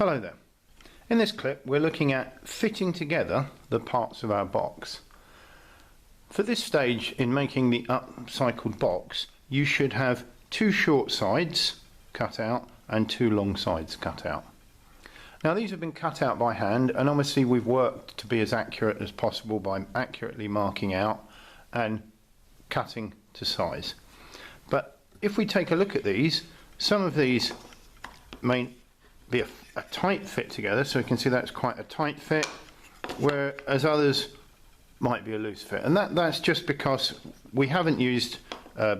Hello there. In this clip we're looking at fitting together the parts of our box. For this stage in making the upcycled box, you should have two short sides cut out and two long sides cut out. Now these have been cut out by hand, and obviously we've worked to be as accurate as possible by accurately marking out and cutting to size. But if we take a look at these, some of these may be a tight fit together, so we can see that's quite a tight fit, whereas others might be a loose fit, and that's just because we haven't used a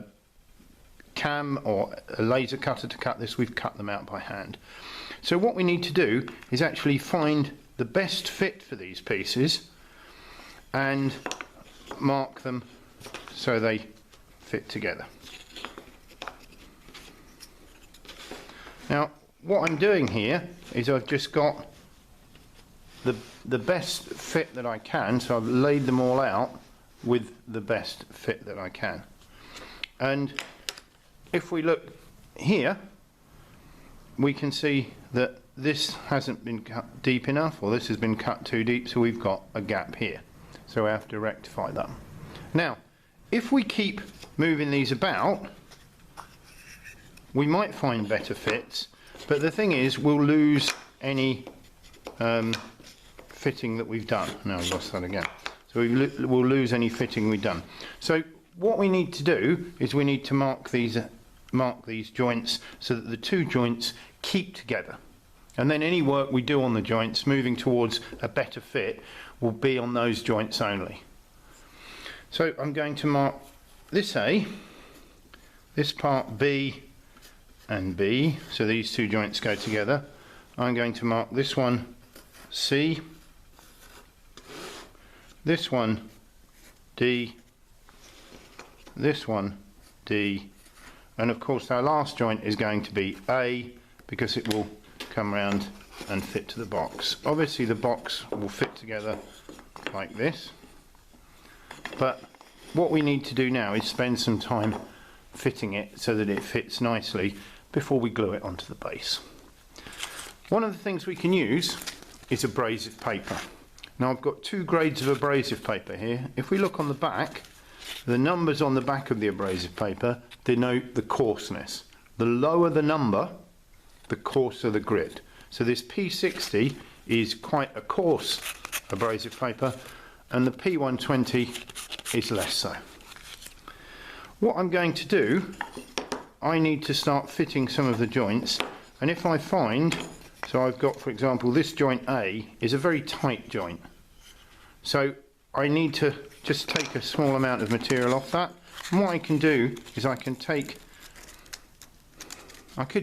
cam or a laser cutter to cut this. We've cut them out by hand. So what we need to do is actually find the best fit for these pieces and mark them so they fit together. Now what I'm doing here is I've just got the best fit that I can, so I've laid them all out with the best fit that I can. And if we look here, we can see that this hasn't been cut deep enough, or this has been cut too deep, so we've got a gap here. So we have to rectify that. Now, if we keep moving these about, we might find better fits, but the thing is we'll lose any fitting that we've done. No, I lost that again. So we'll lose any fitting we've done. So what we need to do is we need to mark these joints so that the two joints keep together. And then any work we do on the joints moving towards a better fit will be on those joints only. So I'm going to mark this A, this part B and B, so these two joints go together. I'm going to mark this one C, this one D, this one D, and of course our last joint is going to be A, because it will come round and fit to the box. Obviously the box will fit together like this, but what we need to do now is spend some time fitting it so that it fits nicely before we glue it onto the base. One of the things we can use is abrasive paper. Now I've got two grades of abrasive paper here. If we look on the back, the numbers on the back of the abrasive paper denote the coarseness. The lower the number, the coarser the grit. So this P60 is quite a coarse abrasive paper, and the P120 is less so. What I'm going to do, I need to start fitting some of the joints, and if I find, so I've got, for example, this joint A is a very tight joint, so I need to just take a small amount of material off that. And what I can do is I could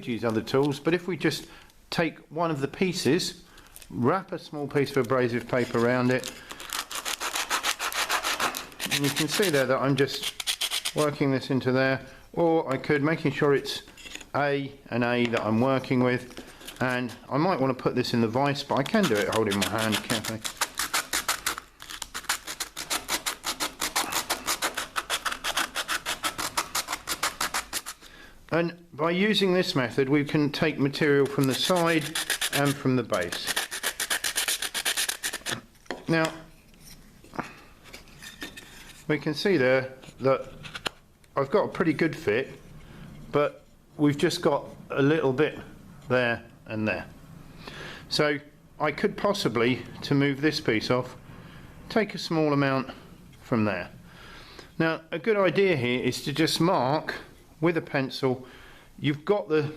use other tools, but if we just take one of the pieces, wrap a small piece of abrasive paper around it, and you can see there that I'm just working this into there, or I could, making sure it's A and A that I'm working with, and I might want to put this in the vise, but I can do it holding my hand carefully. And by using this method we can take material from the side and from the base. Now we can see there that I've got a pretty good fit, but we've just got a little bit there and there. So I could possibly, to move this piece off, take a small amount from there. Now a good idea here is to just mark with a pencil. You've got the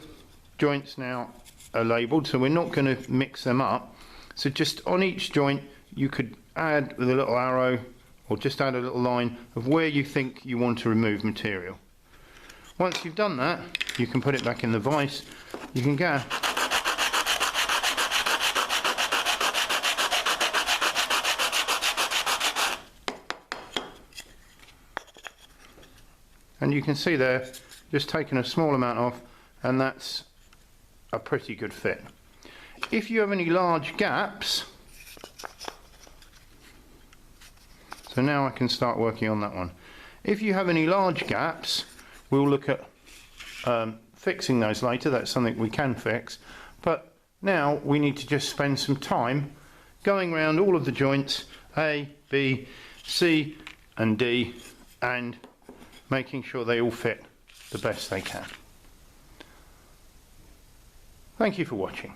joints now labelled, so we're not going to mix them up. So just on each joint you could add with a little arrow, or just add a little line of where you think you want to remove material. Once you've done that, you can put it back in the vise. You can go. And you can see there, just taking a small amount off, and that's a pretty good fit. If you have any large gaps, so now I can start working on that one. If you have any large gaps, we'll look at fixing those later. That's something we can fix, but Now we need to just spend some time going around all of the joints A, B, C and D and making sure they all fit the best they can. Thank you for watching.